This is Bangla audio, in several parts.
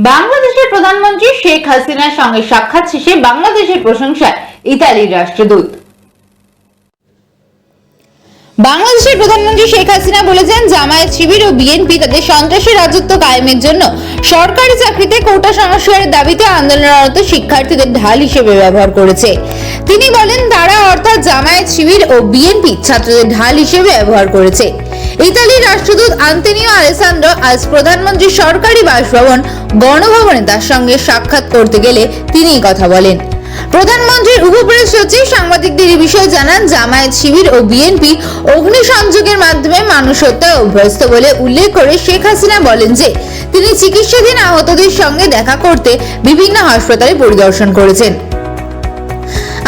বাংলাদেশের প্রধানমন্ত্রী শেখ হাসিনার সঙ্গে সাক্ষাৎ শেষে বাংলাদেশের প্রশংসায় ইতালির রাষ্ট্রদূত। বাংলাদেশের প্রধানমন্ত্রী শেখ হাসিনা বলেছেন, জামায়াত শিবির ও বিএনপি তাদের সন্ত্রাসী রাজত্ব কায়েমের জন্য সরকারি চাকরিতে কোটা সংস্কারের দাবিতে আন্দোলনরত শিক্ষার্থীদের ঢাল হিসেবে ব্যবহার করেছে। তিনি বলেন, তারা অর্থাৎ জামায়াত শিবির ও বিএনপি ছাত্রদের ঢাল হিসেবে ব্যবহার করেছে। ইতালির রাষ্ট্রদূত আন্তোনিও আলেসান্দ্রো আজ প্রধানমন্ত্রীর সরকারি বাসভবন গণভবনে তার সঙ্গে সাক্ষাৎ করতে গেলে তিনি এই কথা বলেন। প্রধানমন্ত্রীর উপপ্রেস সচিব সাংবাদিকদের এই বিষয়ে জানান, জামায়াত শিবির ও বিএনপি অগ্নিসংযোগের মাধ্যমে মানুষ হত্যায় অভ্যস্ত বলে উল্লেখ করে শেখ হাসিনা বলেন যে তিনি চিকিৎসাধীন আহতদের সঙ্গে দেখা করতে বিভিন্ন হাসপাতালে পরিদর্শন করেছেন।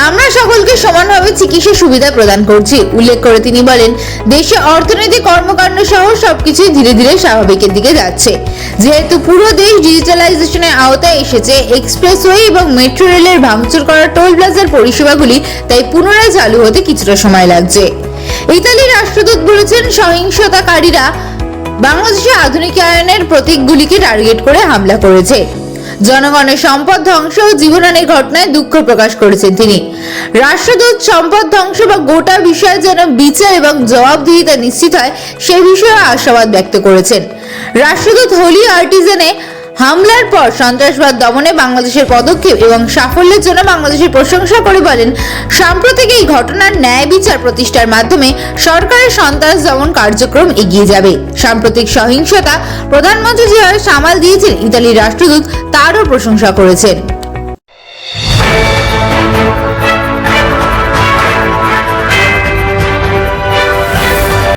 আমরা সকলকে সমানভাবে চিকিৎসা সুবিধা প্রদান করছি উল্লেখ করে তিনি বলেন, দেশে অর্থনৈতিক কর্মকাণ্ড সহ সবকিছুই ধীরে ধীরে স্বাভাবিকের দিকে যাচ্ছে। যেহেতু পুরো দেশ ডিজিটালাইজেশনের আওতায় এসেছে, এক্সপ্রেসওয়ে এবং মেট্রো রেলের ভাঙচুর করা টোল প্লাজার পরিষেবাগুলি তাই পুনরায় চালু হতে কিছুটা সময় লাগছে। ইতালির রাষ্ট্রদূত বলেছেন, সহিংসতাকারীরা বাংলাদেশের আধুনিকায়নের প্রতীকগুলিকে টার্গেট করে হামলা করেছে। জনগণের সম্পদ ধ্বংস ও জীবনহানির ঘটনায় দুঃখ প্রকাশ করেছেন তিনি। রাষ্ট্রদূত সম্পদ ধ্বংস বা গোটা বিষয়ে যেন বিচার এবং জবাবদিহিতা নিশ্চিত হয় সে বিষয়ে আশাবাদ ব্যক্ত করেছেন। রাষ্ট্রদূত হোলি আর্টিজানে হামলার পর সন্ত্রাসবাদ দমনে বাংলাদেশের পদক্ষেপ এবং সাফল্যের জন্য বাংলাদেশের প্রশংসা করে বলেন, সাম্প্রতিক এই ঘটনার ন্যায় বিচার প্রতিষ্ঠার মাধ্যমে সরকারের সন্ত্রাস দমন কার্যক্রম এগিয়ে যাবে। সাম্প্রতিক সহিংসতা প্রধানমন্ত্রী যেভাবে সামাল দিয়েছেন ইতালির রাষ্ট্রদূত তারও প্রশংসা করেছেন।